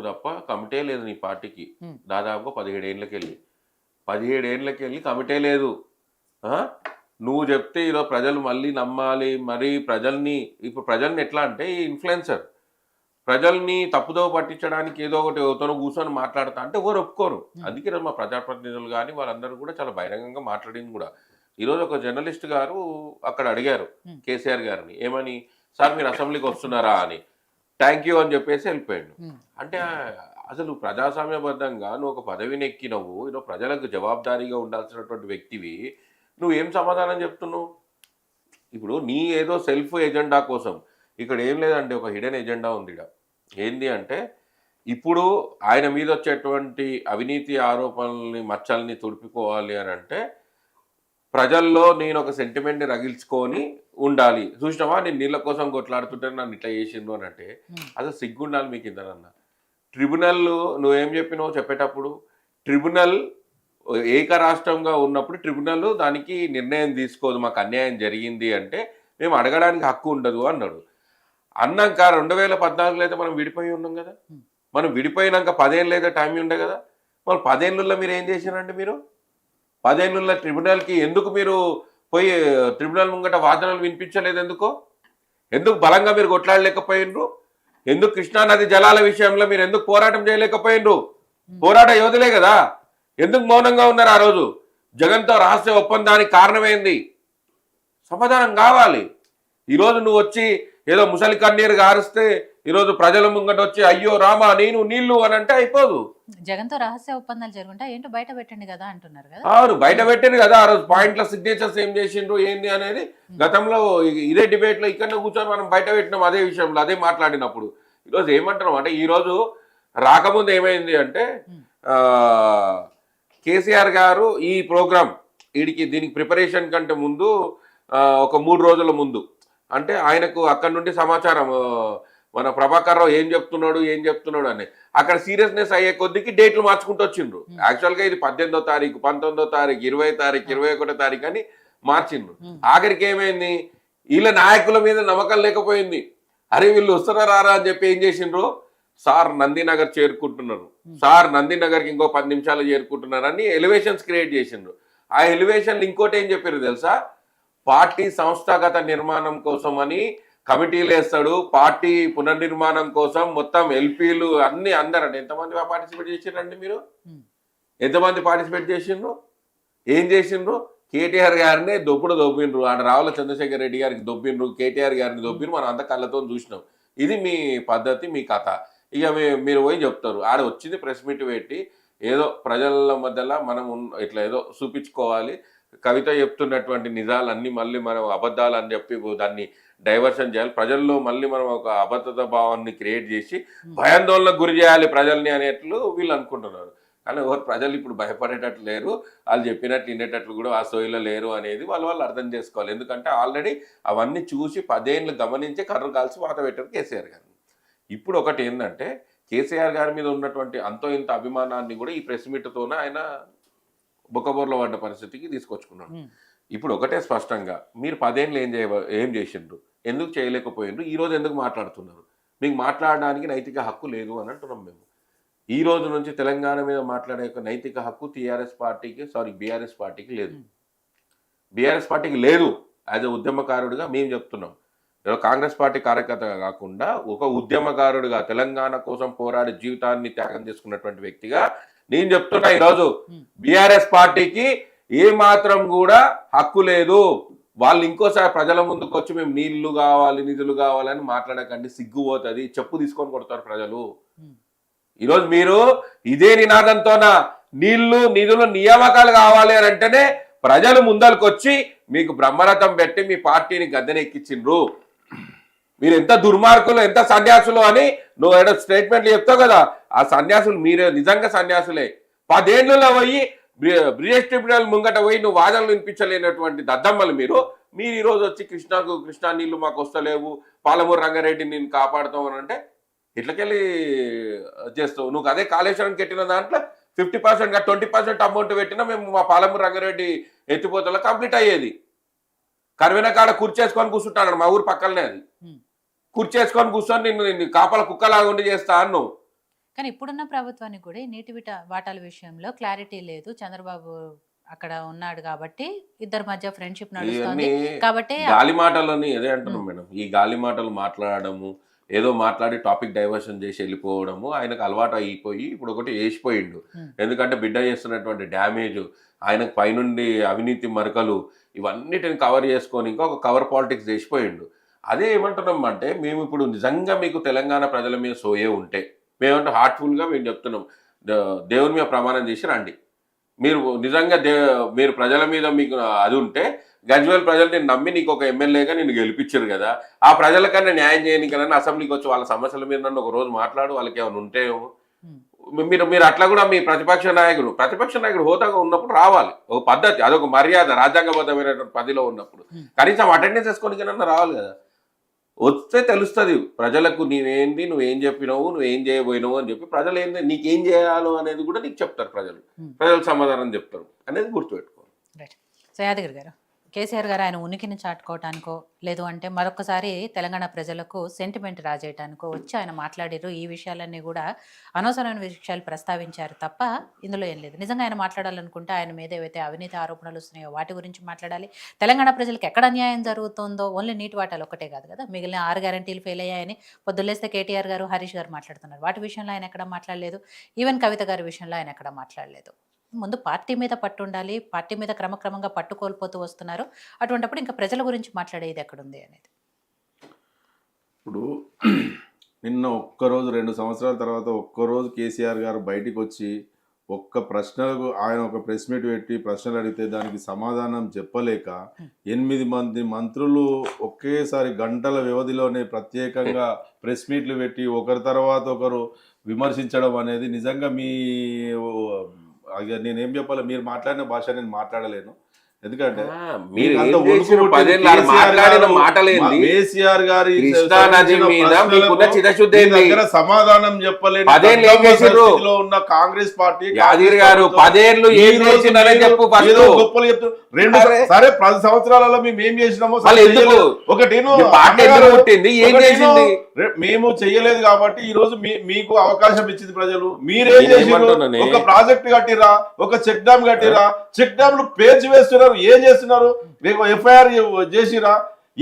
తప్ప కమిటే లేదు నీ పార్టీకి. దాదాపుగా 17 ఏళ్ళకెళ్ళి. 17 ఏళ్ళకెళ్ళి కమిటే లేదు. ఆ! నువ్వు చెప్తే ఈరోజు ప్రజలు మళ్ళీ నమ్మాలి. మరి ప్రజల్ని ఇప్పుడు ప్రజల్ని ఎట్లా అంటే ఈ ఇన్‌ఫ్లుయెన్సర్ ప్రజల్ని తప్పుదోవ పట్టించడానికి ఏదో ఒకటి ఎవరితోనో కూర్చొని మాట్లాడతా అంటే ఎవరు ఒప్పుకోరు. అందుకే ఈరోజు మా ప్రజాప్రతినిధులు గాని వాళ్ళందరూ కూడా చాలా బహిరంగంగా మాట్లాడింది కూడా. ఈరోజు ఒక జర్నలిస్ట్ గారు అక్కడ అడిగారు కేసీఆర్ గారిని ఏమని, "సార్ మీరు అసెంబ్లీకి వస్తున్నారా?" అని. థ్యాంక్ యూ అని చెప్పేసి వెళ్ళిపోయాడు. అంటే అసలు ప్రజాస్వామ్యబద్ధంగా నువ్వు ఒక పదవిని ఎక్కినవు, ఈరోజు ప్రజలకు జవాబుదారీగా ఉండాల్సినటువంటి వ్యక్తివి, నువ్వేం సమాధానం చెప్తున్నావు? ఇప్పుడు నీ ఏదో సెల్ఫ్ ఎజెండా కోసం ఇక్కడ ఏం లేదండి, ఒక హిడెన్ ఎజెండా ఉంది ఇక్కడ. ఏంది అంటే ఇప్పుడు ఆయన మీద వచ్చేటువంటి అవినీతి ఆరోపణల్ని మచ్చల్ని తుడుపుకోవాలి అని అంటే ప్రజల్లో నేను ఒక సెంటిమెంట్ని రగిల్చుకొని ఉండాలి. చూసినావా నేను నీళ్ళ కోసం కొట్లాడుతుంటే నన్ను ఇట్లా చేసిండ్రు అని అంటే అసలు సిగ్గుండాలి మీకు ఇంతనన్నా. ట్రిబ్యునల్ నువ్వేం చెప్పినావు చెప్పేటప్పుడు, ట్రిబ్యునల్ ఏక రాష్ట్రంగా ఉన్నప్పుడు ట్రిబ్యునల్ దానికి నిర్ణయం తీసుకోదు, మాకు అన్యాయం జరిగింది అంటే మేము అడగడానికి హక్కు ఉండదు అన్నాడు. అన్నాక 2014లో అయితే మనం విడిపోయి ఉన్నాం కదా. మనం విడిపోయినాక 10 ఏళ్ళు అయితే టైం ఉండే కదా. మరి 10 ఏళ్ళల్లో మీరు ఏం చేశారంటే మీరు 10 ఏళ్ళల్లో ట్రిబ్యునల్కి ఎందుకు మీరు పోయి ట్రిబ్యునల్ ముంగట వాదనలు వినిపించలేదు? ఎందుకు బలంగా మీరు కొట్లాడలేకపోయినరు? ఎందుకు కృష్ణానది జలాల విషయంలో మీరు ఎందుకు పోరాటం చేయలేకపోయినరు? పోరాట యోధులే కదా. ఎందుకు మౌనంగా ఉన్నారు ఆ రోజు? జగన్తో రహస్య ఒప్పందానికి కారణమైంది సమాధానం కావాలి. ఈరోజు నువ్వు వచ్చి ఏదో ముసలి కన్నీరు గారిస్తే ఈరోజు ప్రజల ముంగట వచ్చి అయ్యో రామా నేను నీళ్లు అని అంటే అయిపోదు. జగన్తో రహస్య ఒప్పందాలు జరుగుంటా ఏంటో బయట పెట్టండి కదా అంటున్నారు కదా. అవును బయట పెట్టింది కదా. ఆ రోజు పాయింట్ల సిగ్నేచర్స్ ఏం చేసిండ్రు ఏంది అనేది గతంలో ఇదే డిబేట్ లో ఇక్కడ కూర్చొని మనం బయట పెట్టినాం అదే విషయంలో అదే మాట్లాడినప్పుడు. ఈరోజు ఏమంటున్నాం అంటే ఈరోజు రాకముందు ఏమైంది అంటే కేసీఆర్ గారు ఈ ప్రోగ్రామ్ దీనికి ప్రిపరేషన్ కంటే ముందు ఒక 3 రోజుల ముందు అంటే ఆయనకు అక్కడి నుండి సమాచారం మన ప్రభాకర్ రావు ఏం చెప్తున్నాడు అని అక్కడ సీరియస్నెస్ అయ్యే కొద్దికి డేట్లు మార్చుకుంటూ వచ్చిండ్రు. యాక్చువల్గా ఇది 18వ తారీఖు 19వ తారీఖు 20వ తారీఖు 21వ తారీఖు అని మార్చిండ్రు. ఆఖరికి ఏమైంది, వీళ్ళ నాయకుల మీద నమ్మకం లేకపోయింది. అరే వీళ్ళు వస్తారా రారా అని చెప్పి ఏం చేసిండ్రు, సార్ నందినగర్ చేరుకుంటున్నారు, సార్ నందినగర్కి ఇంకో 10 నిమిషాలు చేరుకుంటున్నారు అని ఎలివేషన్స్ క్రియేట్ చేసిండ్రు. ఆ ఎలివేషన్లు ఇంకోటి ఏం చెప్పారు తెలుసా, పార్టీ సంస్థాగత నిర్మాణం కోసం అని కమిటీలు వేస్తాడు, పార్టీ పునర్నిర్మాణం కోసం మొత్తం ఎల్పీలు అన్ని అందరండి. ఎంతమంది పార్టిసిపేట్ చేసిండ్రండి మీరు? ఎంతమంది పార్టిసిపేట్ చేసిండ్రు? ఏం చేసిండ్రు? కేటీఆర్ గారిని దొబ్బిండ్రు. ఆడ రావుల చంద్రశేఖర్ రెడ్డి గారికి దొబ్బిండ్రు, కేటీఆర్ గారిని దొబ్బిండ్రు. మనం అంత కళ్ళతో చూసినాం. ఇది మీ పద్ధతి, మీ కథ. ఇక మీరు పోయి చెప్తారు. ఆడ వచ్చింది ప్రెస్ మీట్ పెట్టి ఏదో ప్రజల మధ్యలో మనం ఇట్లా ఏదో చూపించుకోవాలి, కవిత చెప్తున్నటువంటి నిజాలన్నీ మళ్ళీ మనం అబద్ధాలు అని చెప్పి దాన్ని డైవర్షన్ చేయాలి, ప్రజల్లో మళ్ళీ మనం ఒక అబద్ధత భావాన్ని క్రియేట్ చేసి భయాందోళనకు గురి చేయాలి ప్రజల్ని అనేట్లు వీళ్ళు అనుకుంటున్నారు. కానీ ప్రజలు ఇప్పుడు భయపడేటట్లు లేరు, వాళ్ళు చెప్పినట్లు వినేటట్లు కూడా ఆ సోయిలో లేరు అనేది వాళ్ళు అర్థం చేసుకోవాలి. ఎందుకంటే ఆల్రెడీ అవన్నీ చూసి 10 ఏళ్ళు గమనించి కర్రు కాల్చి వాత పెట్టారు కేసీఆర్ గారు. ఇప్పుడు ఒకటి ఏంటంటే కేసీఆర్ గారి మీద ఉన్నటువంటి అంతో ఇంత అభిమానాన్ని కూడా ఈ ప్రెస్ మీట్తోనే ఆయన బొక్కబోర్లో పడ్డ పరిస్థితికి తీసుకొచ్చుకున్నాడు. ఇప్పుడు ఒకటే స్పష్టంగా మీరు 10 ఏళ్ళు ఏం చేసిండ్రు, ఎందుకు చేయలేకపోయిండ్రు, ఈరోజు ఎందుకు మాట్లాడుతున్నారు? మీకు మాట్లాడడానికి నైతిక హక్కు లేదు అని అంటున్నాం మేము. ఈ రోజు నుంచి తెలంగాణ మీద మాట్లాడే నైతిక హక్కు బీఆర్ఎస్ పార్టీకి లేదు. బీఆర్ఎస్ పార్టీకి లేదు. యాజ్ ఎ ఉద్యమకారుడిగా మేము చెప్తున్నాం. కాంగ్రెస్ పార్టీ కార్యకర్తగా కాకుండా ఒక ఉద్యమకారుడిగా తెలంగాణ కోసం పోరాడి జీవితాన్ని త్యాగం చేసుకున్నటువంటి వ్యక్తిగా నేను చెప్తున్నా, ఈరోజు బీఆర్ఎస్ పార్టీకి ఏ మాత్రం కూడా హక్కు లేదు. వాళ్ళు ఇంకోసారి ప్రజల ముందుకు వచ్చి మేము నీళ్లు కావాలి నిధులు కావాలని మాట్లాడకండి, సిగ్గుపోతుంది, చెప్పు తీసుకొని కొడతారు ప్రజలు. ఈరోజు మీరు ఇదే నినాదంతోన నీళ్లు నిధులు నియామకాలు కావాలి అని అంటేనే ప్రజలు ముందరికి వచ్చి మీకు బ్రహ్మరథం పెట్టి మీ పార్టీని గద్దెనెక్కించిండ్రు. మీరు ఎంత దుర్మార్గులు, ఎంత సన్యాసులు అని నువ్వు ఏదో స్టేట్మెంట్లు చెప్తావు కదా, ఆ సన్యాసులు మీరే నిజంగా సన్యాసులే. 10 ఏళ్ళలో పోయి బ్రిజేష్ ట్రిబ్యునల్ ముంగట పోయి నువ్వు వాదనలు వినిపించలేనటువంటి దద్దమ్మలు మీరు ఈరోజు వచ్చి కృష్ణా నీళ్లు మాకు వస్తలేవు, పాలమూరు రంగారెడ్డిని నేను కాపాడుతావు అని అంటే ఇట్లకెళ్ళి చేస్తావు. నువ్వు అదే కాళేశ్వరం కట్టిన దాంట్లో 50% 20% అమౌంట్ పెట్టినా మేము మా పాలమూరు రంగారెడ్డి ఎత్తిపోతలో కంప్లీట్ అయ్యేది. కరివెన కాడ కూర్చేసుకొని కూర్చుంటాను, మా ఊరు పక్కనే అది. కూర్చేసుకొని కూర్చొని నిన్ను కాపల కుక్కలాగా ఉండి చేస్తా అన్నావు. కానీ ఇప్పుడున్న ప్రభుత్వానికి కూడా ఈ నీటి వాటాల విషయంలో క్లారిటీ లేదు. చంద్రబాబు అక్కడ ఉన్నాడు కాబట్టి ఇద్దరి మధ్య ఫ్రెండ్షిప్ నడుస్తుంది ఇవన్నీ కాబట్టి గాలి మాటలని అదే అంటున్నాం మేడం. ఈ గాలి మాటలు మాట్లాడము, ఏదో మాట్లాడి టాపిక్ డైవర్షన్ చేసి వెళ్ళిపోవడము ఆయనకు అలవాటు అయిపోయి ఇప్పుడు ఒకటి వేసిపోయిండు. ఎందుకంటే బిడ్డ చేస్తున్నటువంటి డ్యామేజ్, ఆయనకు పైనుండి అవినీతి మరకలు ఇవన్నిటిని కవర్ చేసుకొని ఇంకా ఒక కవర్ పాలిటిక్స్ చేసిపోయిండు. అదే ఏమంటున్నాం అంటే, మేము ఇప్పుడు నిజంగా మీకు తెలంగాణ ప్రజల మీద సోయే ఉంటే మేమంటే హార్ట్ఫుల్గా మేము చెప్తున్నాం, దేవుని మీద ప్రమాణం చేసి రండి. మీరు నిజంగా మీరు ప్రజల మీద మీకు అది ఉంటే, గజ్వేల్ ప్రజలు నేను నమ్మి నీకు ఒక ఎమ్మెల్యేగా నేను గెలిపించారు కదా, ఆ ప్రజలకన్నా న్యాయం చేయనికన్నా అసెంబ్లీకి వచ్చి వాళ్ళ సమస్యల మీద నన్ను ఒక రోజు మాట్లాడు, వాళ్ళకి ఏమైనా ఉంటేమో మీరు అట్లా కూడా మీ ప్రతిపక్ష నాయకుడు హోదాగా ఉన్నప్పుడు రావాలి. ఒక పద్ధతి, అదొక మర్యాద, రాజ్యాంగబద్ధమైనటువంటి పదవిలో ఉన్నప్పుడు కనీసం అటెండెన్స్ వేసుకోనికన్నా రావాలి కదా. వస్తే తెలుస్తుంది ప్రజలకు నీవేంది, నువ్వేం చెప్పినావు, నువ్వేం చేయబోయినావు అని చెప్పి ప్రజలు ఏంది నీకేం చేయాలో అనేది కూడా నీకు చెప్తారు. ప్రజలు సమాధానం చెప్తారు అనేది గుర్తుపెట్టుకోవాలి. రైట్. సో యాదగిరి గారు, కేసీఆర్ గారు ఆయన ఉనికిని చాటుకోవటానికో లేదు అంటే మరొకసారి తెలంగాణ ప్రజలకు సెంటిమెంట్ రాజేయటానికో వచ్చి ఆయన మాట్లాడారు. ఈ విషయాలన్నీ కూడా అనవసరమైన విషయాలు ప్రస్తావించారు తప్ప ఇందులో ఏం లేదు. నిజంగా ఆయన మాట్లాడాలనుకుంటే ఆయన మీద ఏవైతే అవినీతి ఆరోపణలు వస్తున్నాయో వాటి గురించి మాట్లాడాలి. తెలంగాణ ప్రజలకు ఎక్కడ అన్యాయం జరుగుతుందో ఓన్లీ నీటి వాటాలు ఒకటే కాదు కదా, మిగిలిన 6 గ్యారంటీలు ఫెయిల్ అయ్యాయని పొద్దులేస్తే కేటీఆర్ గారు, హరీష్ గారు మాట్లాడుతున్నారు. వాటి విషయంలో ఆయన ఎక్కడ మాట్లాడలేదు. ఈవెన్ కవిత గారి విషయంలో ఆయన ఎక్కడ మాట్లాడలేదు. ముందు పార్టీ మీద పట్టు ఉండాలి, పార్టీ మీద క్రమక్రమంగా పట్టు కోల్పోతూ వస్తున్నారు. అటువంటిప్పుడు ఇంకా ప్రజల గురించి మాట్లాడేది ఎక్కడుంది అనేది. ఇప్పుడు నిన్న ఒక్కరోజు 2 సంవత్సరాల తర్వాత ఒక్కరోజు కేసీఆర్ గారు బయటికి వచ్చి ఒక్క ప్రశ్నలకు ఆయన ఒక ప్రెస్ మీట్ పెట్టి ప్రశ్నలు అడిగితే దానికి సమాధానం చెప్పలేక 8 మంది మంత్రులు ఒకేసారి గంటల వ్యవధిలోనే ప్రత్యేకంగా ప్రెస్ మీట్లు పెట్టి ఒకరి తర్వాత ఒకరు విమర్శించడం అనేది నిజంగా నేనేం చెప్పాలి, మీరు మాట్లాడిన భాష నేను మాట్లాడలేను. ఎందుకంటే కేసీఆర్ గారి సమాధానం చెప్పలేని ఉన్న కాంగ్రెస్ పార్టీ గొప్పలు చెప్తున్నారు. సరే 10 సంవత్సరాలలో మేము ఏం చేసినామో ఒకటి మేము చెయ్యలేదు కాబట్టి ఈ రోజు మీకు అవకాశం ఇచ్చింది ప్రజలు. మీరేం చేసినారు? ఒక ప్రాజెక్ట్ కట్టిరా, ఒక చెక్ డ్యామ్ కట్టిరా, చెక్ డ్యామ్లు పేర్చి వేస్తున్నారు. ఏం చేస్తున్నారు? ఎఫ్ఐఆర్ చేసిరా,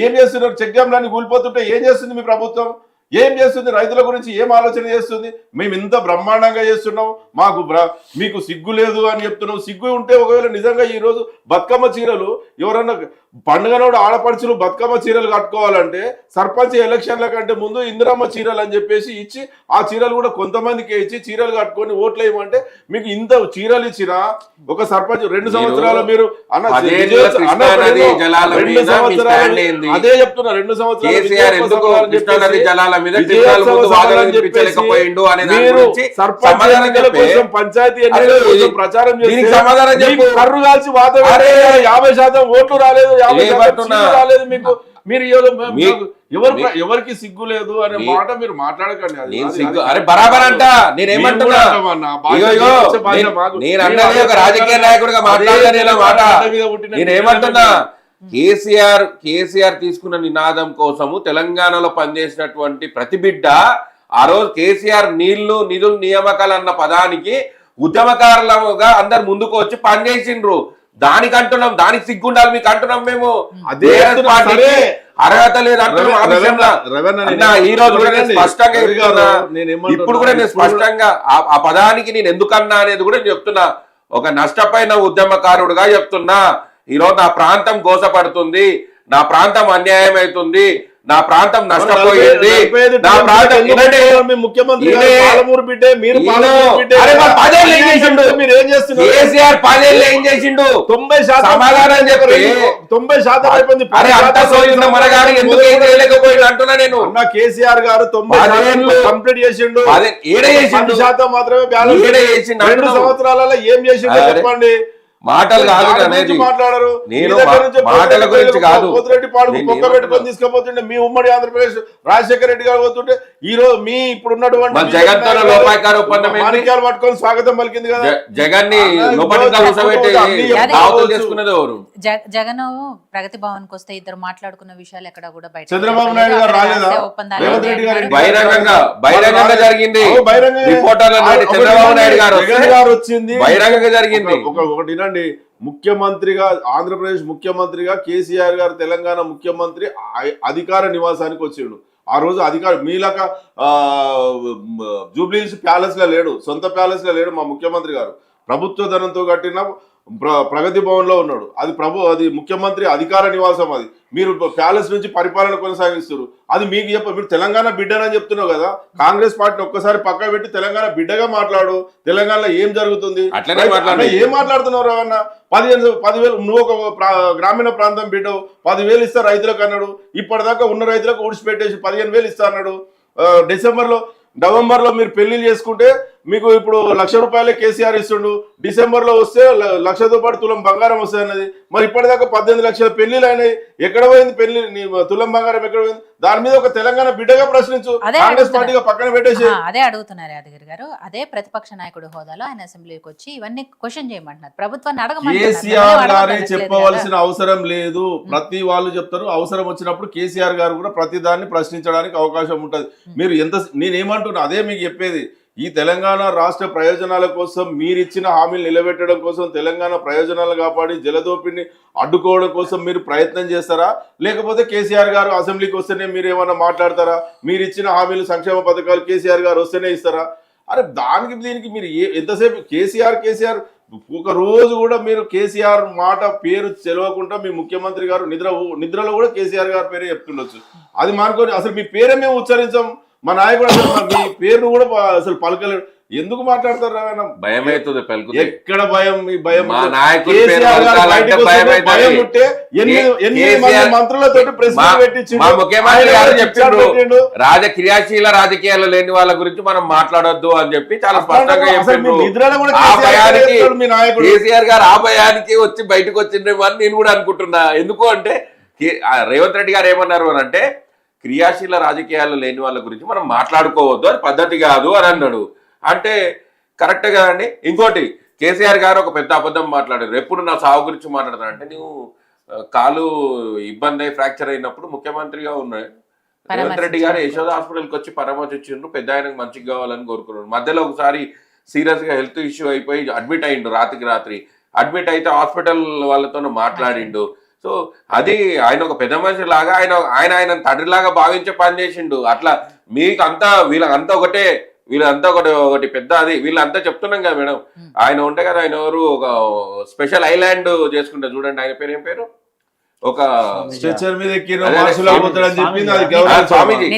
ఏం చేస్తున్నారు? చెక్ డ్యామ్లన్నీ కూలిపోతుంటే ఏం చేస్తుంది మీ ప్రభుత్వం? ఏం చేస్తుంది? రైతుల గురించి ఏం ఆలోచన చేస్తుంది? మేము ఇంత బ్రహ్మాండంగా చేస్తున్నాం, మీకు సిగ్గు లేదు అని చెప్తున్నాం. సిగ్గు ఉంటే ఒకవేళ నిజంగా ఈ రోజు బతుకమ్మ చీరలు ఎవరన్నా పండుగనోడు ఆడపడుచులు బతుకమ్మ చీరలు కట్టుకోవాలంటే సర్పంచ్ ఎలక్షన్ల కంటే ముందు ఇందిరమ్మ చీరలు అని చెప్పేసి ఇచ్చి ఆ చీరలు కూడా కొంతమందికి ఇచ్చి చీరలు కట్టుకొని ఓట్లు వేయమంటే మీకు ఇంత చీరలు ఇచ్చినా ఒక సర్పంచ్ 2 సంవత్సరాలు మీరు అదే చెప్తున్నా 2 సంవత్సరాలు పంచాయతీ ఎన్నికల ప్రచారం చేసి కర్రు కాల్చి వాతావరణం 50% ఓట్లు రాలేదు, 50% రాలేదు. మీకు మీరు ఎవరికి సిగ్గు లేదు అనే మాట మీరు మాట్లాడకండి. రాజకీయ నాయకుడిగా నేనేమంటున్నా, కేసీఆర్ తీసుకున్న నినాదం కోసము తెలంగాణలో పనిచేసినటువంటి ప్రతి బిడ్డ ఆ రోజు కేసీఆర్ నిధులు నియామకాలు అన్న పదానికి ఉద్యమకారులుగా అందరు ముందుకు వచ్చి పనిచేసిండ్రు. దానికి అంటున్నాం, దానికి సిగ్గుండాలి మీకు అంటున్నాం. మేము అదే అర్హత లేదు అంటున్నాం. ఈ రోజు కూడా నేను స్పష్టంగా ఇప్పుడు కూడా నేను స్పష్టంగా ఆ పదానికి నేను ఎందుకన్నా అనేది కూడా నేను చెప్తున్నా. ఒక నష్టపోయిన ఉద్యమకారుడుగా చెప్తున్నా. ఈరోజు నా ప్రాంతం గోసపడుతుంది, నా ప్రాంతం అన్యాయం అవుతుంది, నా ప్రాంతం నష్టపోయింది, నా ప్రాంతం ముఖ్యమంత్రి కేసీఆర్ 10 ఏళ్ళు ఏం చేసిండు? 90% సమాధానం చెప్పి 90% అయిపోయింది. ఎందుకు ఏం చేయలేకపోయింది అంటున్నా నేను. కేసీఆర్ గారు 90% కంప్లీట్ చేసిండు, 10% మాత్రమే బ్యాలెన్స్. 2 సంవత్సరాలలో ఏం చేసిండు చెప్పండి. మాటలు కాదు దాని అనేది. గురించి మాట్లాడరు. నేను మీ దగ్గర నుంచి మాటల గురించి కాదు. పోతిరెడ్డి పాడుకు పొక్క పెట్టుకొని తీసుకుపోతుంటే మీ ఉమ్మడి ఆంధ్రప్రదేశ్ రాజశేఖర రెడ్డి గారు పోతుంటే ఈ రోజు మీ ఇప్పుడు ఉన్నటువంటి జగన్తో లోపాయకార ఒప్పందం మాణిక్యాలు పట్టుకొని స్వాగతం పలికింది కదా. జగన్ ని లోపలికి కూర్చోబెట్టి దావతులు చేసుకునేది ఎవరు? జగన్ ప్రగతి భవన్ కి వస్తే ఇద్దరు మాట్లాడుకున్న విషయాలు ఎక్కడ కూడా బయట చంద్రబాబు నాయుడు గారు రాలేదా? రేవంత్ రెడ్డి గారు బహిరంగంగా జరిగింది. రిపోర్టర్లు చంద్రబాబు నాయుడు గారు వచ్చింది బహిరంగంగా జరిగింది. ఒకటి వినండి, ముఖ్యమంత్రిగా ఆంధ్రప్రదేశ్ ముఖ్యమంత్రిగా కేసీఆర్ గారు తెలంగాణ ముఖ్యమంత్రి అధికార నివాసానికి వచ్చిండు. ఆ రోజు అధికార మీలాక జూబ్లీహిల్స్ ప్యాలెస్ లో లేడు, సొంత ప్యాలెస్ లో లేడు. మా ముఖ్యమంత్రి గారు ప్రభుత్వ ధనంతో కట్టిన ప్రగతి భవన్ లో ఉన్నాడు. అది ముఖ్యమంత్రి అధికార నివాసం. అది మీరు ప్యాలెస్ నుంచి పరిపాలన కొనసాగిస్తారు. అది మీకు మీరు తెలంగాణ బిడ్డనని చెప్తున్నావు కదా. కాంగ్రెస్ పార్టీని ఒక్కసారి పక్క పెట్టి తెలంగాణ బిడ్డగా మాట్లాడు. తెలంగాణలో ఏం జరుగుతుంది, ఏం మాట్లాడుతున్నావు అన్న? 10,000 నువ్వు ఒక గ్రామీణ ప్రాంతం బిడ్డవు, 10,000 ఇస్తారు రైతులకు అన్నాడు. ఇప్పటిదాకా ఉన్న రైతులకు ఊడ్చిపెట్టేసి 15,000 ఇస్తా అన్నాడు. నవంబర్ లో మీరు పెళ్లిళ్ళు చేసుకుంటే మీకు ఇప్పుడు 1,00,000 రూపాయలే కేసీఆర్ ఇస్తుండు. డిసెంబర్ లో వస్తే 1,00,000తో పాటు తులం బంగారం వస్తుంది అన్నది. మరి ఇప్పటిదాకా 18 లక్షల పెళ్లిళ్ళు అయినాయి. ఎక్కడ పోయింది పెళ్లి? తులం బంగారం ఎక్కడ పోయింది? దాని మీద ఒక తెలంగాణ బిడ్డగా ప్రశ్నించు. కాంగ్రెస్ పార్టీగా పక్కన పెట్టేసి అదే అడుగుతున్నారు యాదగిరి గారు. అదే ప్రతిపక్ష నాయకుడు హోదాలో ఆయన అసెంబ్లీకి వచ్చి ఇవన్నీ క్వశ్చన్ చేయమంటున్నారు. ప్రభుత్వాన్ని కేసీఆర్ గారే చెప్పవలసిన అవసరం లేదు. ప్రతి వాళ్ళు చెప్తారు. అవసరం వచ్చినప్పుడు కేసీఆర్ గారు కూడా ప్రతి దాన్ని ప్రశ్నించడానికి అవకాశం ఉంటుంది. మీరు నేనేమంటున్నా అదే మీకు చెప్పేది. ఈ తెలంగాణ రాష్ట్ర ప్రయోజనాల కోసం మీరిచ్చిన హామీలు నిలబెట్టడం కోసం, తెలంగాణ ప్రయోజనాలు కాపాడి జలదోపిడిని అడ్డుకోవడం కోసం మీరు ప్రయత్నం చేస్తారా? లేకపోతే కేసీఆర్ గారు అసెంబ్లీకి వస్తేనే మీరు ఏమన్నా మాట్లాడతారా? మీరు ఇచ్చిన హామీలు సంక్షేమ పథకాలు కేసీఆర్ గారు వస్తేనే ఇస్తారా? అరే దానికి దీనికి మీరు ఎంతసేపు కేసీఆర్ ఒక రోజు కూడా మీరు కేసీఆర్ మాట పేరు తెలవకుండా మీ ముఖ్యమంత్రి గారు నిద్రలో కూడా కేసీఆర్ గారి పేరే చెప్తుండొచ్చు. అది మానుకొని అసలు మీ పేరే మేము ఉచ్చరించాం. మా నాయకుడు అసలు మీ పేరును కూడా అసలు పలకలేడు. ఎందుకు మాట్లాడతారు? భయం అవుతుంది. ఎక్కడ భయం? మీ భయం భయం ఉంటే 8 మంత్రులతో ప్రెస్ పెట్టించి ముఖ్యమంత్రి గారు చెప్పిండు క్రియాశీల రాజకీయాలు లేని వాళ్ళ గురించి మనం మాట్లాడొద్దు అని చెప్పి చాలా స్పష్టంగా చెప్పిండు. కేసీఆర్ గారు ఆ భయానికి వచ్చి బయటకు వచ్చిండ్రేమో అని నేను కూడా అనుకుంటున్నా. ఎందుకు అంటే రేవంత్ రెడ్డి గారు ఏమన్నారు అని అంటే క్రియాశీల రాజకీయాలు లేని వాళ్ళ గురించి మనం మాట్లాడుకోవద్దు, అది పద్ధతి కాదు అని అన్నాడు. అంటే కరెక్ట్ కదండి. ఇంకోటి కేసీఆర్ గారు ఒక పెద్ద అబద్ధం మాట్లాడారు. ఎప్పుడు నా సాగు గురించి మాట్లాడతానంటే నువ్వు కాలు ఇబ్బంది అయి ఫ్రాక్చర్ అయినప్పుడు ముఖ్యమంత్రిగా ఉన్నాయి రేవంత్ రెడ్డి గారు యశోద హాస్పిటల్కి వచ్చి పరామర్శించిండ్రు. పెద్ద ఆయనకు మంచిగా కావాలని కోరుకున్నాడు. మధ్యలో ఒకసారి సీరియస్ గా హెల్త్ ఇష్యూ అయిపోయి అడ్మిట్ అయ్యిండు. రాత్రి అడ్మిట్ అయితే హాస్పిటల్ వాళ్ళతో మాట్లాడిండు. సో అది ఆయన ఒక పెద్ద మనిషి లాగా ఆయన తండ్రిలాగా భావించే పని చేసిండు. అట్లా మీకు అంతా వీళ్ళంతా ఒకటి పెద్ద అది వీళ్ళంతా చెప్తున్నాం కదా మేడం. ఆయన ఉంటే కదా, ఆయన ఎవరు ఒక స్పెషల్ ఐలాండ్ చేసుకుంటారు చూడండి. ఆయన పేరు ఏం పేరు? ఒక స్ట్రెచర్ మీద స్వామీజీ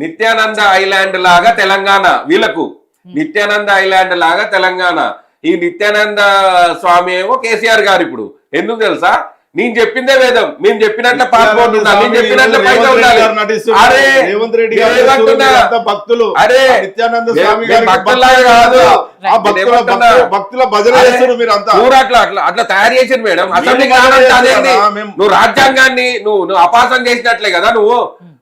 నిత్యానంద ఐలాండ్ లాగా తెలంగాణ. వీళ్ళకు నిత్యానంద ఐలాండ్ లాగా తెలంగాణ. ఈ నిత్యానంద స్వామి ఏమో కేసీఆర్ గారు. ఇప్పుడు ఎందుకు తెలుసా? నేను చెప్పిందే వేదం, మేము చెప్పినట్ల పాస్పోర్ట్ ఉండాలి, నేను చెప్పినట్ల పైసా ఉండాలి. అట్లా తయారు చేసింది మేడం. అసెంబ్లీకి నువ్వు రాజ్యాంగాన్ని నువ్వు అపాసం చేసినట్లే కదా. నువ్వు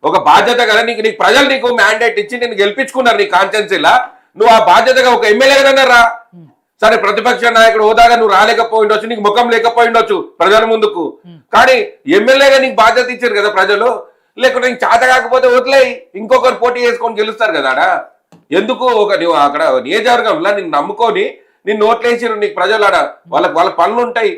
ఒక బాధ్యత కదా, నీకు ప్రజలు నీకు మ్యాండేట్ ఇచ్చి నేను గెలిపించుకున్నారు నీ కాన్స్టిట్యున్సీ లా. నువ్వు ఆ బాధ్యతగా ఒక ఎమ్మెల్యే కదన్నారా? సరే ప్రతిపక్ష నాయకుడు హోదాగా నువ్వు రాలేకపోయిండొచ్చు, నీకు ముఖం లేకపోయిండొచ్చు ప్రజల ముందుకు, కానీ ఎమ్మెల్యేగా నీకు బాధ్యత ఇచ్చారు కదా ప్రజలు. లేకుంటే నీకు చేత కాకపోతే వదిలేయి, ఇంకొకరు పోటీ చేసుకొని గెలుస్తారు కదా. ఎందుకు నువ్వు అక్కడ నియోజకవర్గంలో నిన్ను నమ్ముకొని నిన్ను ఓట్లేసారు నీకు ప్రజలు. వాళ్ళ పనులు ఉంటాయి.